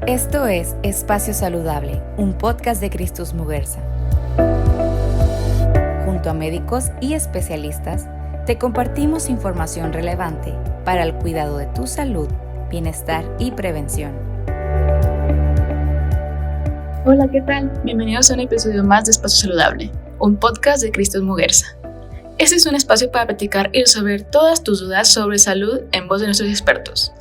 Esto es Espacio Saludable, un podcast de Christus Muguerza. Junto a médicos y especialistas, te compartimos información relevante para el cuidado de tu salud, bienestar y prevención. Hola, ¿qué tal? Bienvenidos a un episodio más de Espacio Saludable, un podcast de Christus Muguerza. Este es un espacio para platicar y resolver todas tus dudas sobre salud en voz de nuestros expertos.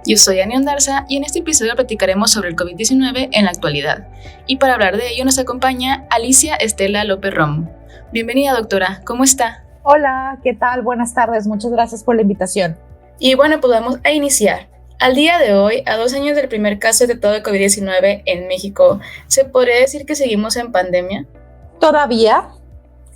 Yo soy Ani Ondarza y en este episodio platicaremos sobre el COVID-19 en la actualidad. Y para hablar de ello nos acompaña Alicia Estela López Romo. Bienvenida, doctora, ¿cómo está? Hola, ¿qué tal? Buenas tardes, muchas gracias por la invitación. Y bueno, pues vamos a iniciar. Al día de hoy, a 2 años del primer caso detectado de COVID-19 en México, ¿se podría decir que seguimos en pandemia? Todavía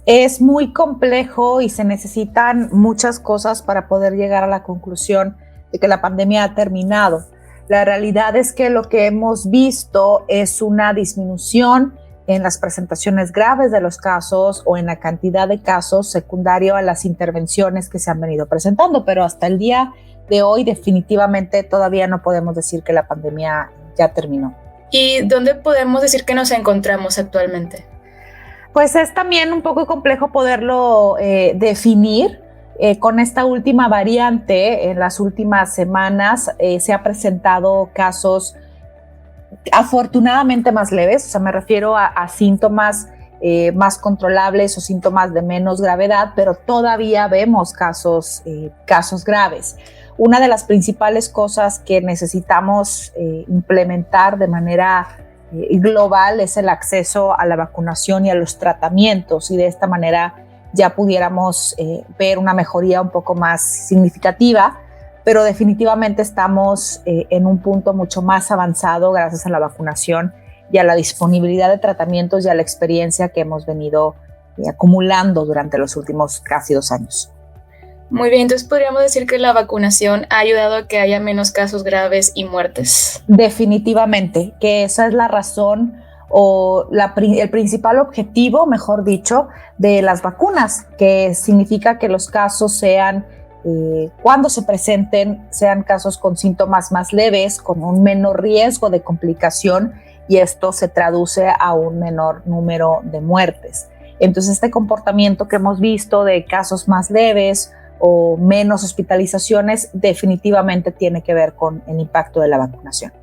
es muy complejo y se necesitan muchas cosas para poder llegar a la conclusión de que la pandemia ha terminado. La realidad es que lo que hemos visto es una disminución en las presentaciones graves de los casos o en la cantidad de casos secundario a las intervenciones que se han venido presentando, pero hasta el día de hoy definitivamente todavía no podemos decir que la pandemia ya terminó. ¿Y dónde podemos decir que nos encontramos actualmente? Pues es también un poco complejo poderlo definir. Con esta última variante, en las últimas semanas se ha presentado casos afortunadamente más leves, o sea, me refiero a síntomas más controlables o síntomas de menos gravedad, pero todavía vemos casos graves. Una de las principales cosas que necesitamos implementar de manera global es el acceso a la vacunación y a los tratamientos, y de esta manera ya pudiéramos ver una mejoría un poco más significativa, pero definitivamente estamos en un punto mucho más avanzado gracias a la vacunación y a la disponibilidad de tratamientos y a la experiencia que hemos venido acumulando durante los últimos casi 2 años. Muy bien, entonces podríamos decir que la vacunación ha ayudado a que haya menos casos graves y muertes. Definitivamente, que esa es la razón o el principal objetivo, mejor dicho, de las vacunas, que significa que los casos sean, cuando se presenten, sean casos con síntomas más leves, con un menor riesgo de complicación, y esto se traduce a un menor número de muertes. Entonces, este comportamiento que hemos visto de casos más leves o menos hospitalizaciones definitivamente tiene que ver con el impacto de la vacunación.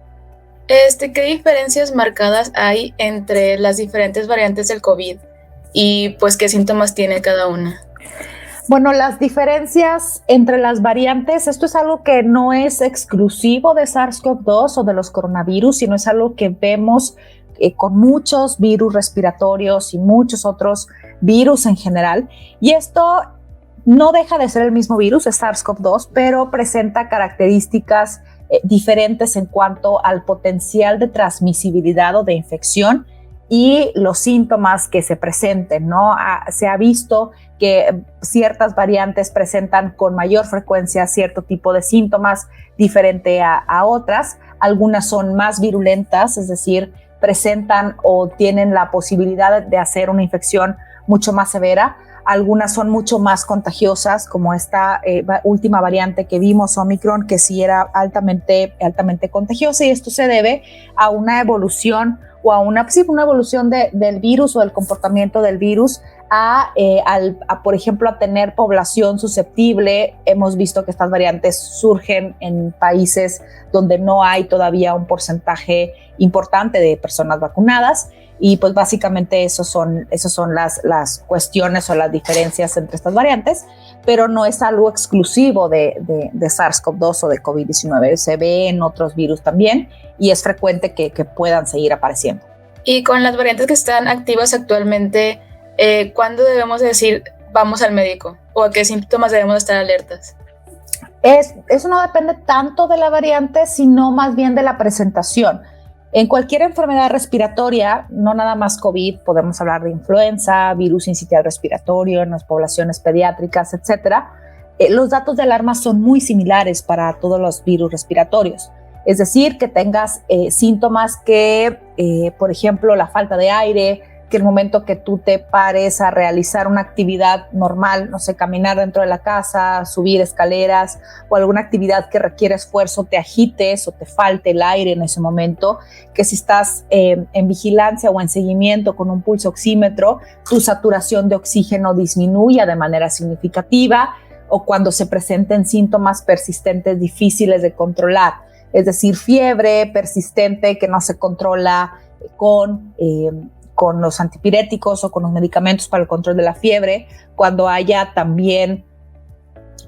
¿Qué diferencias marcadas hay entre las diferentes variantes del COVID y pues qué síntomas tiene cada una? Bueno, las diferencias entre las variantes, esto es algo que no es exclusivo de SARS-CoV-2 o de los coronavirus, sino es algo que vemos con muchos virus respiratorios y muchos otros virus en general. Y esto no deja de ser el mismo virus, es SARS-CoV-2, pero presenta características diferentes en cuanto al potencial de transmisibilidad o de infección y los síntomas que se presenten, ¿no? Se ha visto que ciertas variantes presentan con mayor frecuencia cierto tipo de síntomas diferente a otras. Algunas son más virulentas, es decir, presentan o tienen la posibilidad de hacer una infección mucho más severa. Algunas son mucho más contagiosas, como esta última variante que vimos, Omicron, que sí era altamente contagiosa, y esto se debe a una evolución o a una evolución del virus o del comportamiento del virus por ejemplo, a tener población susceptible. Hemos visto que estas variantes surgen en países donde no hay todavía un porcentaje importante de personas vacunadas, y pues básicamente esas son las cuestiones o las diferencias entre estas variantes, pero no es algo exclusivo de SARS-CoV-2 o de COVID-19, se ve en otros virus también y es frecuente que puedan seguir apareciendo. Y con las variantes que están activas actualmente, ¿cuándo debemos decir vamos al médico o a qué síntomas debemos estar alertas? Eso no depende tanto de la variante, sino más bien de la presentación. En cualquier enfermedad respiratoria, no nada más COVID, podemos hablar de influenza, virus sincitial respiratorio en las poblaciones pediátricas, etcétera. Los datos de alarma son muy similares para todos los virus respiratorios. Es decir, que tengas síntomas que, por ejemplo, la falta de aire, que el momento que tú te pares a realizar una actividad normal, no sé, caminar dentro de la casa, subir escaleras o alguna actividad que requiere esfuerzo, te agites o te falte el aire en ese momento, que si estás en vigilancia o en seguimiento con un pulso oxímetro, tu saturación de oxígeno disminuya de manera significativa, o cuando se presenten síntomas persistentes difíciles de controlar, es decir, fiebre persistente que no se controla con los antipiréticos o con los medicamentos para el control de la fiebre, cuando haya también,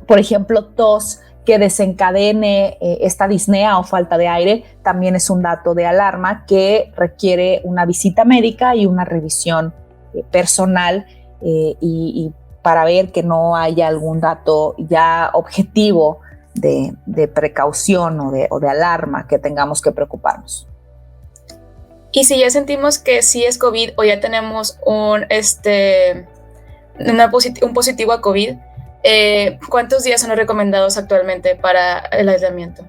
por ejemplo, tos que desencadene esta disnea o falta de aire, también es un dato de alarma que requiere una visita médica y una revisión personal y para ver que no haya algún dato ya objetivo de precaución o de alarma que tengamos que preocuparnos. Y si ya sentimos que sí es COVID o ya tenemos un positivo a COVID, ¿cuántos días son los recomendados actualmente para el aislamiento?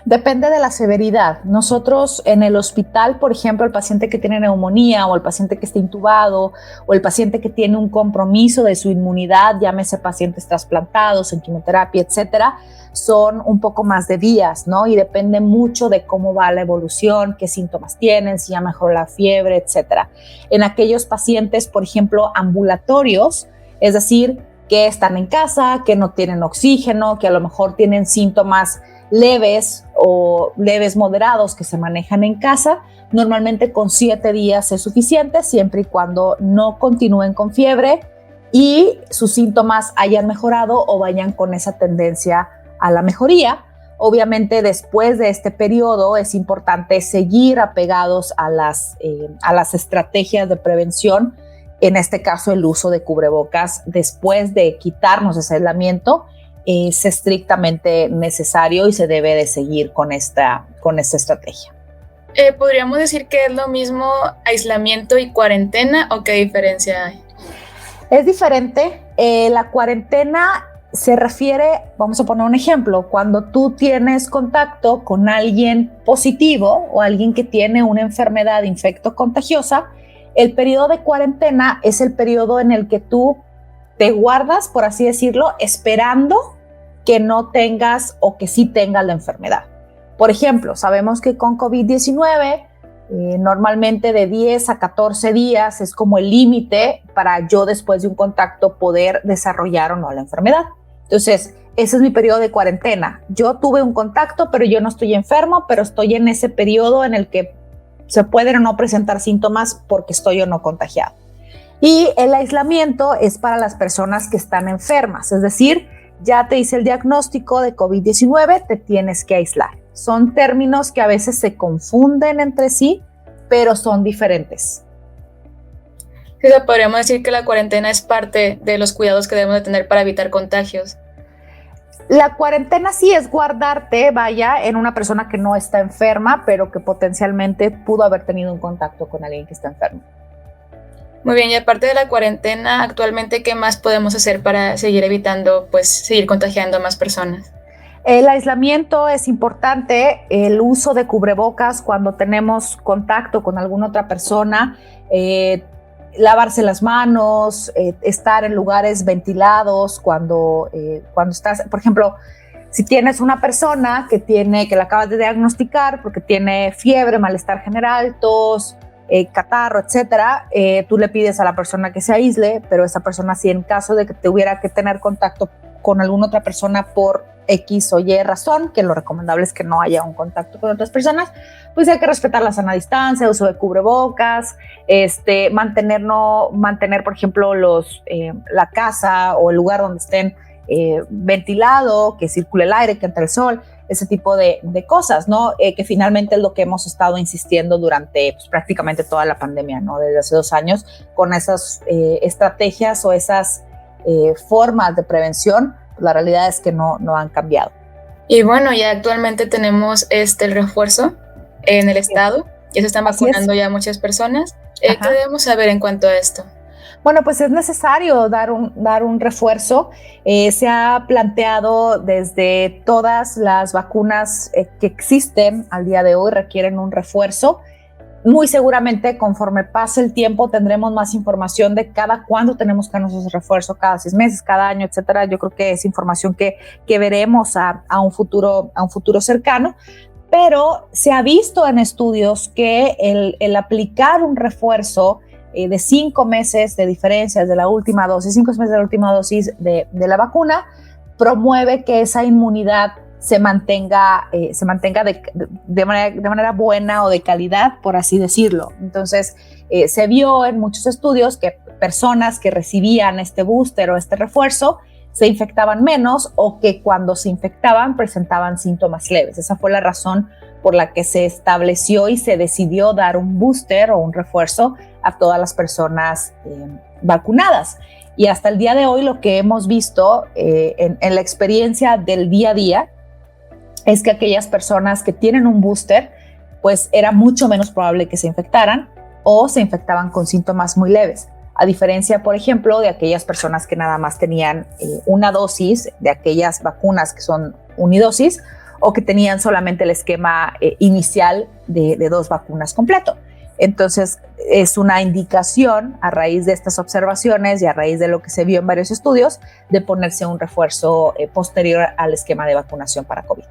Depende de la severidad. Nosotros en el hospital, por ejemplo, el paciente que tiene neumonía o el paciente que está intubado o el paciente que tiene un compromiso de su inmunidad, llámese pacientes trasplantados en quimioterapia, etcétera, son un poco más de días, ¿no? Y depende mucho de cómo va la evolución, qué síntomas tienen, si ya mejoró la fiebre, etcétera. En aquellos pacientes, por ejemplo, ambulatorios, es decir, que están en casa, que no tienen oxígeno, que a lo mejor tienen síntomas leves o leves moderados que se manejan en casa, normalmente con 7 días es suficiente, siempre y cuando no continúen con fiebre y sus síntomas hayan mejorado o vayan con esa tendencia a la mejoría. Obviamente después de este periodo es importante seguir apegados a las estrategias de prevención, en este caso el uso de cubrebocas después de quitarnos ese aislamiento es estrictamente necesario y se debe de seguir con esta estrategia. ¿Podríamos decir que es lo mismo aislamiento y cuarentena o qué diferencia hay? Es diferente. La cuarentena se refiere, vamos a poner un ejemplo, cuando tú tienes contacto con alguien positivo o alguien que tiene una enfermedad infectocontagiosa, el periodo de cuarentena es el periodo en el que tú te guardas, por así decirlo, esperando que no tengas o que sí tengas la enfermedad. Por ejemplo, sabemos que con COVID-19 normalmente de 10 a 14 días es como el límite para yo después de un contacto poder desarrollar o no la enfermedad. Entonces, ese es mi periodo de cuarentena. Yo tuve un contacto, pero yo no estoy enfermo, pero estoy en ese periodo en el que se pueden o no presentar síntomas porque estoy o no contagiado. Y el aislamiento es para las personas que están enfermas, es decir, ya te hice el diagnóstico de COVID-19, te tienes que aislar. Son términos que a veces se confunden entre sí, pero son diferentes. Sí, podríamos decir que la cuarentena es parte de los cuidados que debemos de tener para evitar contagios. La cuarentena sí es guardarte, vaya, en una persona que no está enferma, pero que potencialmente pudo haber tenido un contacto con alguien que está enfermo. Muy bien, y aparte de la cuarentena, actualmente, ¿qué más podemos hacer para seguir evitando, seguir contagiando a más personas? El aislamiento es importante, el uso de cubrebocas cuando tenemos contacto con alguna otra persona, lavarse las manos, estar en lugares ventilados cuando estás, por ejemplo, si tienes una persona que la acabas de diagnosticar porque tiene fiebre, malestar general, tos, catarro, etcétera, tú le pides a la persona que se aísle, pero esa persona, si en caso de que tuviera que tener contacto con alguna otra persona por X o Y razón, que lo recomendable es que no haya un contacto con otras personas, pues hay que respetar la sana distancia, uso de cubrebocas, mantener, por ejemplo, la casa o el lugar donde estén ventilado, que circule el aire, que entre el sol, ese tipo de cosas, ¿no? Que finalmente es lo que hemos estado insistiendo durante prácticamente toda la pandemia, ¿no? Desde hace 2 años, con esas estrategias o esas formas de prevención, la realidad es que no han cambiado. Y bueno, ya actualmente tenemos el refuerzo en el estado, ya se están vacunando ya muchas personas. ¿Qué debemos saber en cuanto a esto? Bueno, pues es necesario dar un refuerzo. Se ha planteado desde todas las vacunas que existen al día de hoy requieren un refuerzo. Muy seguramente conforme pase el tiempo tendremos más información de cada cuándo tenemos que darnos ese refuerzo, cada 6 meses, cada año, etcétera. Yo creo que es información que veremos a un futuro cercano, pero se ha visto en estudios que el aplicar un refuerzo de 5 meses de diferencia de la última dosis, 5 meses de la última dosis de la vacuna, promueve que esa inmunidad se mantenga de manera buena o de calidad, por así decirlo. Entonces, se vio en muchos estudios que personas que recibían este booster o este refuerzo se infectaban menos, o que cuando se infectaban presentaban síntomas leves. Esa fue la razón por la que se estableció y se decidió dar un booster o un refuerzo a todas las personas vacunadas. Y hasta el día de hoy lo que hemos visto en la experiencia del día a día es que aquellas personas que tienen un booster, pues era mucho menos probable que se infectaran o se infectaban con síntomas muy leves. A diferencia, por ejemplo, de aquellas personas que nada más tenían una dosis de aquellas vacunas que son unidosis, o que tenían solamente el esquema inicial de 2 vacunas completo. Entonces, es una indicación a raíz de estas observaciones y a raíz de lo que se vio en varios estudios de ponerse un refuerzo posterior al esquema de vacunación para COVID.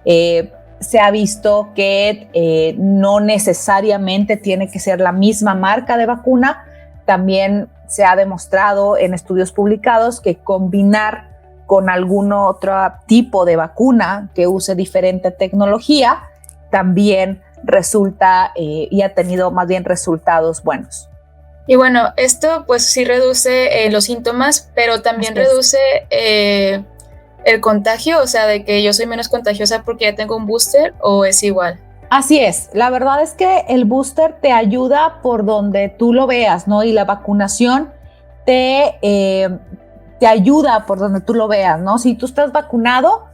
Se ha visto que no necesariamente tiene que ser la misma marca de vacuna. También se ha demostrado en estudios publicados que combinar con algún otro tipo de vacuna que use diferente tecnología también resulta y ha tenido más bien resultados buenos. Y bueno, esto pues sí reduce los síntomas, pero también reduce el contagio, o sea, de que yo soy menos contagiosa porque ya tengo un booster, ¿o es igual? Así es, la verdad es que el booster te ayuda por donde tú lo veas, ¿no? Y la vacunación te ayuda por donde tú lo veas, ¿no? Si tú estás vacunado,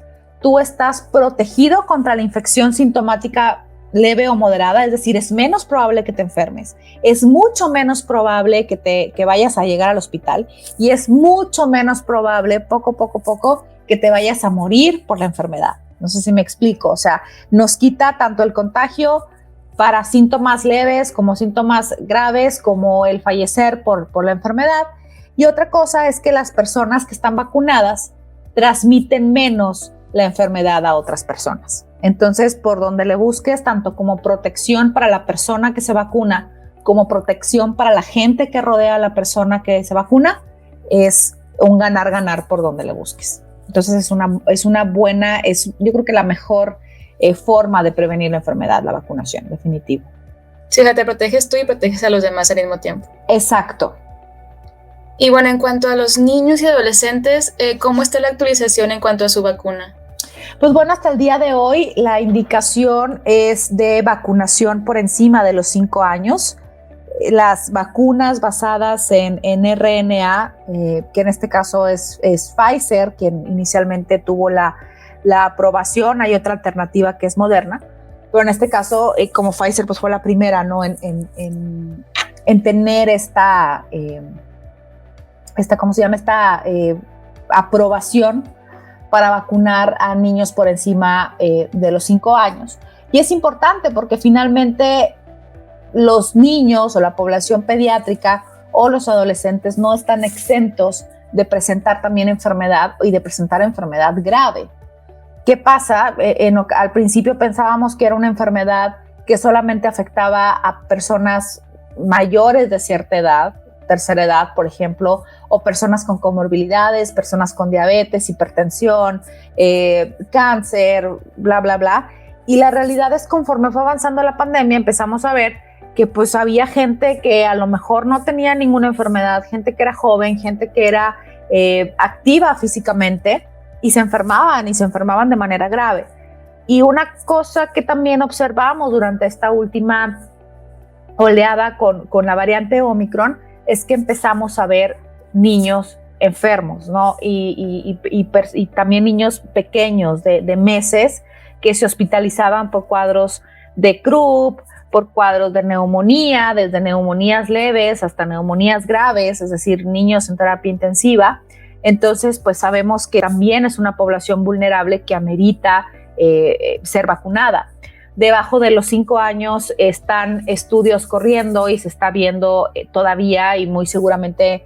tú estás protegido contra la infección sintomática leve o moderada, es decir, es menos probable que te enfermes, es mucho menos probable que vayas a llegar al hospital, y es mucho menos probable, poco, que te vayas a morir por la enfermedad. No sé si me explico, o sea, nos quita tanto el contagio para síntomas leves como síntomas graves, como el fallecer por la enfermedad. Y otra cosa es que las personas que están vacunadas transmiten menos la enfermedad a otras personas. Entonces, por donde le busques, tanto como protección para la persona que se vacuna, como protección para la gente que rodea a la persona que se vacuna, es un ganar-ganar por donde le busques. Entonces, yo creo que la mejor forma de prevenir la enfermedad, la vacunación, definitivo. Sí, te proteges tú y proteges a los demás al mismo tiempo. Exacto. Y bueno, en cuanto a los niños y adolescentes, ¿cómo está la actualización en cuanto a su vacuna? Pues bueno, hasta el día de hoy la indicación es de vacunación por encima de los 5 años. Las vacunas basadas en RNA, que en este caso es Pfizer, quien inicialmente tuvo la aprobación. Hay otra alternativa que es Moderna, pero en este caso, como Pfizer pues fue la primera, ¿no? en tener esta aprobación para vacunar a niños por encima de los 5 años. Y es importante porque finalmente los niños o la población pediátrica o los adolescentes no están exentos de presentar también enfermedad y de presentar enfermedad grave. ¿Qué pasa? Al principio pensábamos que era una enfermedad que solamente afectaba a personas mayores de cierta edad, tercera edad, por ejemplo, o personas con comorbilidades, personas con diabetes, hipertensión, cáncer, bla, bla, bla. Y la realidad es, conforme fue avanzando la pandemia, empezamos a ver que pues había gente que a lo mejor no tenía ninguna enfermedad, gente que era joven, gente que era activa físicamente, y se enfermaban de manera grave. Y una cosa que también observamos durante esta última oleada con la variante Omicron es que empezamos a ver niños enfermos, ¿no? Y también niños pequeños de meses que se hospitalizaban por cuadros de croup, por cuadros de neumonía, desde neumonías leves hasta neumonías graves, es decir, niños en terapia intensiva. Entonces, pues sabemos que también es una población vulnerable que amerita ser vacunada. debajo de los 5 años están estudios corriendo y se está viendo todavía, y muy seguramente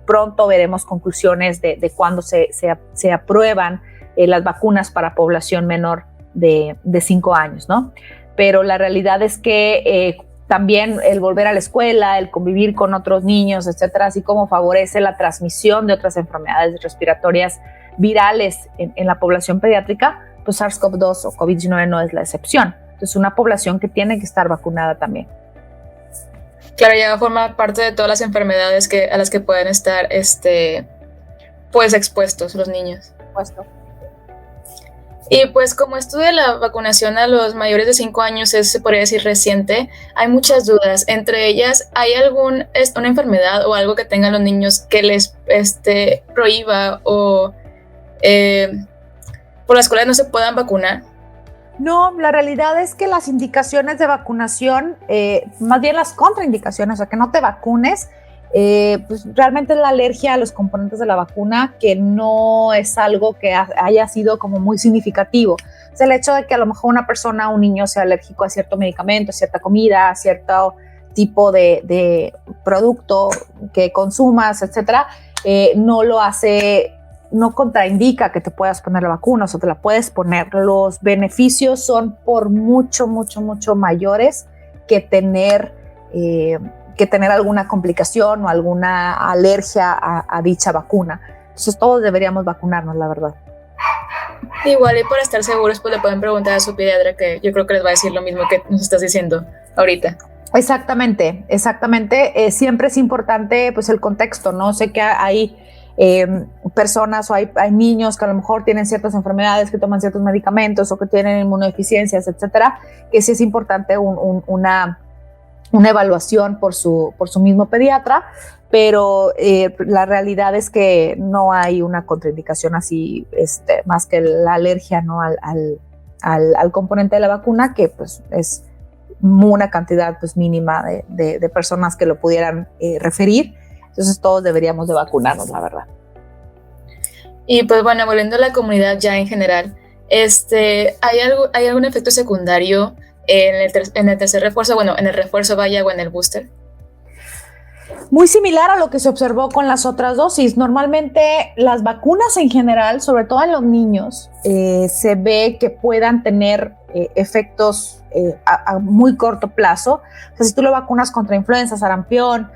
pronto veremos conclusiones de cuándo se aprueban las vacunas para población menor de 5 años, ¿no? Pero la realidad es que también el volver a la escuela, el convivir con otros niños, etcétera, así como favorece la transmisión de otras enfermedades respiratorias virales en la población pediátrica, pues SARS-CoV-2 o COVID-19 no es la excepción. Entonces, una población que tiene que estar vacunada también. Claro, ya forma parte de todas las enfermedades a las que pueden estar pues expuestos los niños. Puesto. Y pues como esto de la vacunación a los mayores de 5 años se podría decir reciente, hay muchas dudas. Entre ellas, ¿hay una enfermedad o algo que tengan los niños que les prohíba o por las cuales no se puedan vacunar? No, la realidad es que las indicaciones de vacunación, más bien las contraindicaciones, o sea, que no te vacunes, pues realmente es la alergia a los componentes de la vacuna, que no es algo que haya sido como muy significativo. O sea, el hecho de que a lo mejor una persona, un niño, sea alérgico a cierto medicamento, a cierta comida, a cierto tipo de producto que consumas, etcétera, no lo hace, no contraindica que te puedas poner la vacuna, o sea, te la puedes poner. Los beneficios son por mucho, mucho, mucho mayores que tener alguna complicación o alguna alergia a dicha vacuna. Entonces todos deberíamos vacunarnos, la verdad. Igual, y para estar seguros, pues le pueden preguntar a su pediatra, que yo creo que les va a decir lo mismo que nos estás diciendo ahorita. Exactamente. Siempre es importante pues el contexto, ¿no? Sé que hay personas o hay niños que a lo mejor tienen ciertas enfermedades, que toman ciertos medicamentos o que tienen inmunodeficiencias, etcétera, que sí es importante una evaluación por su mismo pediatra, pero la realidad es que no hay una contraindicación así, más que la alergia, ¿no? al componente de la vacuna, que pues es una cantidad pues mínima de personas que lo pudieran referir. Entonces todos deberíamos de vacunarnos, la verdad. Y pues bueno, volviendo a la comunidad ya en general, ¿hay algún efecto secundario en el tercer refuerzo, bueno, en el refuerzo vaya o en el booster? Muy similar a lo que se observó con las otras dosis. Normalmente las vacunas en general, sobre todo en los niños, se ve que puedan tener efectos a muy corto plazo. O sea, si tú lo vacunas contra influenza, sarampión,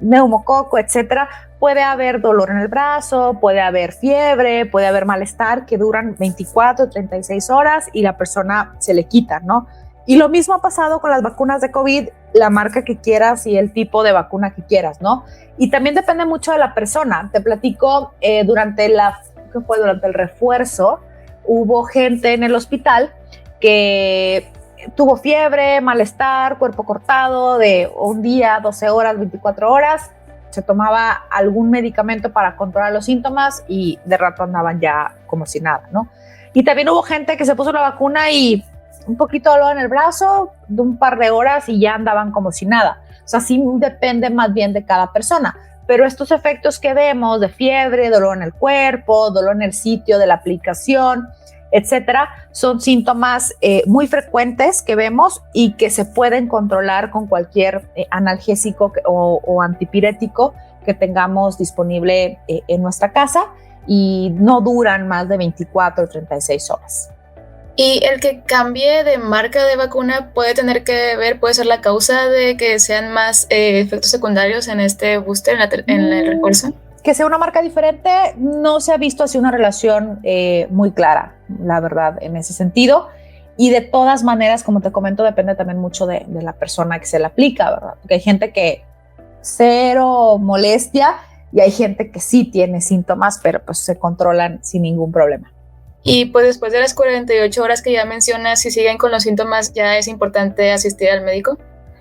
neumococo, etcétera, puede haber dolor en el brazo, puede haber fiebre, puede haber malestar que duran 24, 36 horas y la persona se le quita, ¿no? Y lo mismo ha pasado con las vacunas de COVID, la marca que quieras y el tipo de vacuna que quieras, ¿no? Y también depende mucho de la persona. Te platico, durante el refuerzo, hubo gente en el hospital que tuvo fiebre, malestar, cuerpo cortado de un día, 12 horas, 24 horas. Se tomaba algún medicamento para controlar los síntomas y de rato andaban ya como si nada, ¿no? Y también hubo gente que se puso la vacuna y un poquito de dolor en el brazo, de un par de horas y ya andaban como si nada. O sea, sí depende más bien de cada persona. Pero estos efectos que vemos de fiebre, dolor en el cuerpo, dolor en el sitio de la aplicación, etcétera, son síntomas muy frecuentes que vemos y que se pueden controlar con cualquier analgésico o antipirético que tengamos disponible en nuestra casa, y no duran más de 24 o 36 horas. ¿Y el que cambie de marca de vacuna puede ser la causa de que sean más efectos secundarios en este booster, en el refuerzo? Que sea una marca diferente, no se ha visto así una relación muy clara, la verdad, en ese sentido. Y de todas maneras, como te comento, depende también mucho de la persona que se la aplica, ¿verdad? Porque hay gente que cero molestia y hay gente que sí tiene síntomas, pero pues se controlan sin ningún problema. Y pues después de las 48 horas que ya mencionas, si siguen con los síntomas, ¿ya es importante asistir al médico?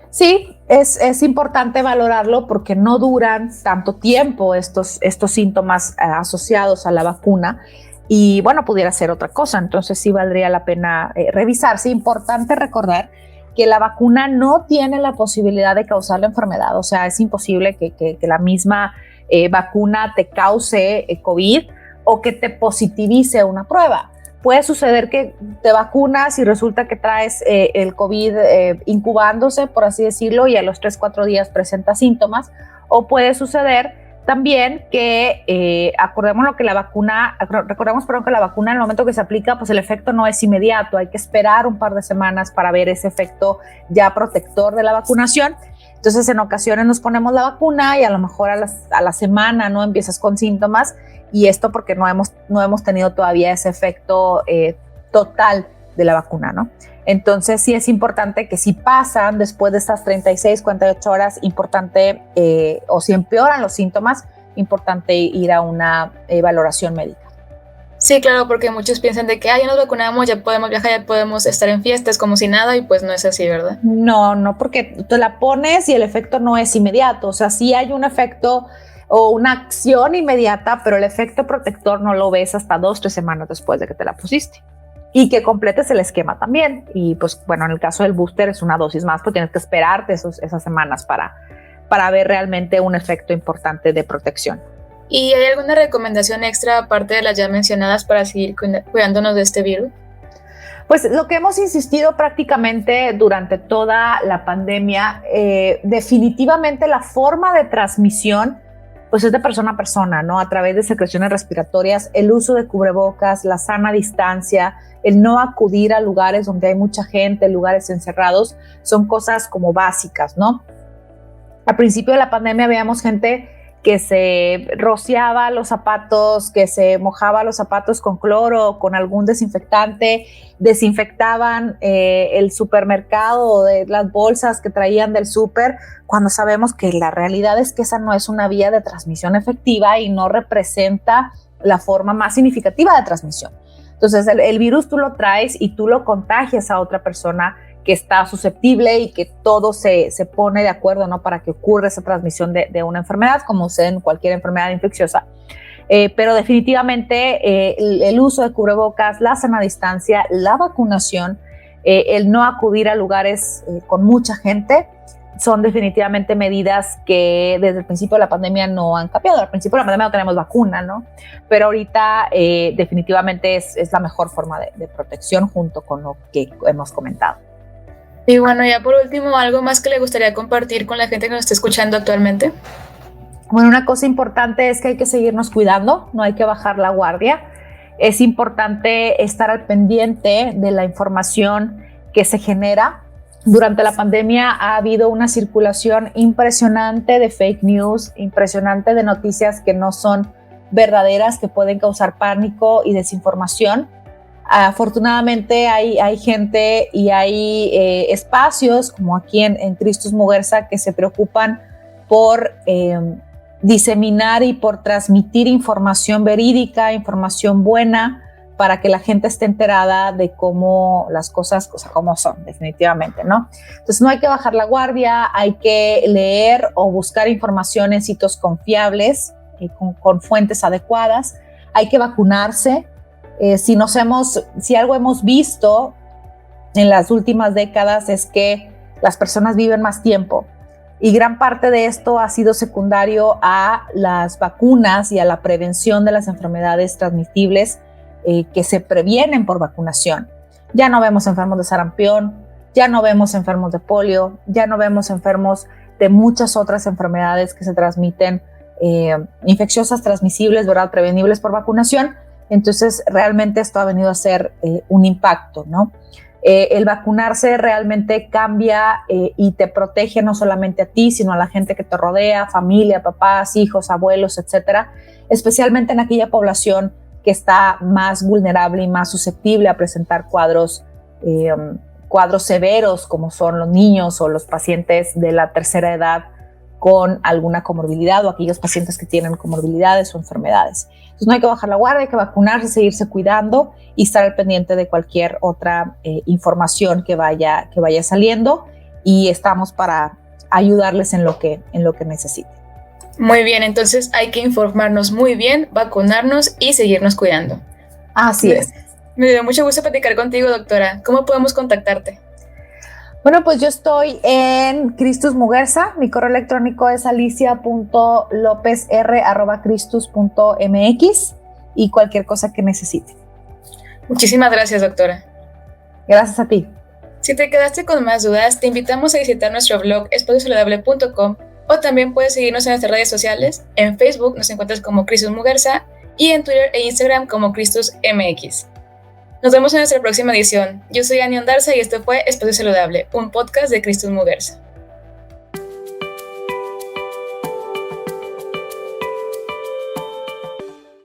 Sí, es importante valorarlo porque no duran tanto tiempo estos síntomas asociados a la vacuna, y bueno, pudiera ser otra cosa. Entonces sí valdría la pena revisarse. Importante recordar que la vacuna no tiene la posibilidad de causar la enfermedad. O sea, es imposible que la misma vacuna te cause COVID o que te positivice una prueba. puede suceder que te vacunas y resulta que traes el COVID incubándose, por así decirlo, y a los 3-4 días presenta síntomas, o puede suceder también que recordemos que la vacuna en el momento que se aplica, pues el efecto no es inmediato, hay que esperar un par de semanas para ver ese efecto ya protector de la vacunación. Entonces, en ocasiones nos ponemos la vacuna y a lo mejor a la semana no empiezas con síntomas, y esto porque no hemos tenido todavía ese efecto total de la vacuna, ¿no? Entonces, sí es importante que si pasan después de estas 36, 48 horas, importante, o si empeoran los síntomas, importante ir a una valoración médica. Sí, claro, porque muchos piensan de que ya nos vacunamos, ya podemos viajar, ya podemos estar en fiestas como si nada, y pues no es así, ¿verdad? No, porque te la pones y el efecto no es inmediato. O sea, sí hay un efecto o una acción inmediata, pero el efecto protector no lo ves hasta 2-3 semanas después de que te la pusiste. Y que completes el esquema también. Y pues bueno, en el caso del booster es una dosis más, pues tienes que esperarte esas semanas para ver realmente un efecto importante de protección. ¿Y hay alguna recomendación extra aparte de las ya mencionadas para seguir cuidándonos de este virus? Pues lo que hemos insistido prácticamente durante toda la pandemia, definitivamente la forma de transmisión pues es de persona a persona, ¿no? A través de secreciones respiratorias, el uso de cubrebocas, la sana distancia, el no acudir a lugares donde hay mucha gente, lugares encerrados, son cosas como básicas, ¿no? Al principio de la pandemia veíamos gente que se rociaba los zapatos, que se mojaba los zapatos con cloro o con algún desinfectante, desinfectaban el supermercado o de las bolsas que traían del súper, cuando sabemos que la realidad es que esa no es una vía de transmisión efectiva y no representa la forma más significativa de transmisión. Entonces el virus tú lo traes y tú lo contagias a otra persona que está susceptible y que todo se pone de acuerdo, ¿no? Para que ocurra esa transmisión de una enfermedad, como sucede en cualquier enfermedad infecciosa. Pero definitivamente el uso de cubrebocas, la sana distancia, la vacunación, el no acudir a lugares con mucha gente, son definitivamente medidas que desde el principio de la pandemia no han cambiado. Al principio de la pandemia no tenemos vacuna, ¿no? Pero ahorita definitivamente es la mejor forma de protección junto con lo que hemos comentado. Y bueno, ya por último, ¿algo más que le gustaría compartir con la gente que nos está escuchando actualmente? Bueno, una cosa importante es que hay que seguirnos cuidando, no hay que bajar la guardia. Es importante estar al pendiente de la información que se genera. Durante la pandemia ha habido una circulación impresionante de fake news, impresionante de noticias que no son verdaderas, que pueden causar pánico y desinformación. Afortunadamente hay gente y hay espacios como aquí en Christus Muguerza que se preocupan por diseminar y por transmitir información verídica, información buena, para que la gente esté enterada de cómo las cosas, o sea, cómo son, definitivamente, ¿no? Entonces no hay que bajar la guardia, hay que leer o buscar información en sitios confiables, con fuentes adecuadas, hay que vacunarse. Si algo hemos visto en las últimas décadas es que las personas viven más tiempo, y gran parte de esto ha sido secundario a las vacunas y a la prevención de las enfermedades transmisibles que se previenen por vacunación. Ya no vemos enfermos de sarampión, ya no vemos enfermos de polio, ya no vemos enfermos de muchas otras enfermedades que se transmiten, infecciosas transmisibles, ¿verdad? Prevenibles por vacunación. Entonces, realmente esto ha venido a ser un impacto, ¿no? El vacunarse realmente cambia y te protege no solamente a ti, sino a la gente que te rodea, familia, papás, hijos, abuelos, etcétera, especialmente en aquella población que está más vulnerable y más susceptible a presentar cuadros severos, como son los niños o los pacientes de la tercera edad con alguna comorbilidad, o aquellos pacientes que tienen comorbilidades o enfermedades. Entonces no hay que bajar la guardia, hay que vacunarse, seguirse cuidando y estar al pendiente de cualquier otra información que vaya saliendo, y estamos para ayudarles en lo que necesiten. Muy bien, entonces hay que informarnos muy bien, vacunarnos y seguirnos cuidando. Así es. Me dio mucho gusto platicar contigo, doctora. ¿Cómo podemos contactarte? Bueno, pues yo estoy en Christus Muguerza. Mi correo electrónico es alicia.lopezr@christus.mx, y cualquier cosa que necesite. Muchísimas gracias, doctora. Gracias a ti. Si te quedaste con más dudas, te invitamos a visitar nuestro blog espaciosaludable.com o también puedes seguirnos en nuestras redes sociales. En Facebook nos encuentras como Cristus Muguerza y en Twitter e Instagram como CristusMX. Nos vemos en nuestra próxima edición. Yo soy Ani Ondarza y esto fue Espacio Saludable, un podcast de Cristus Muguerza.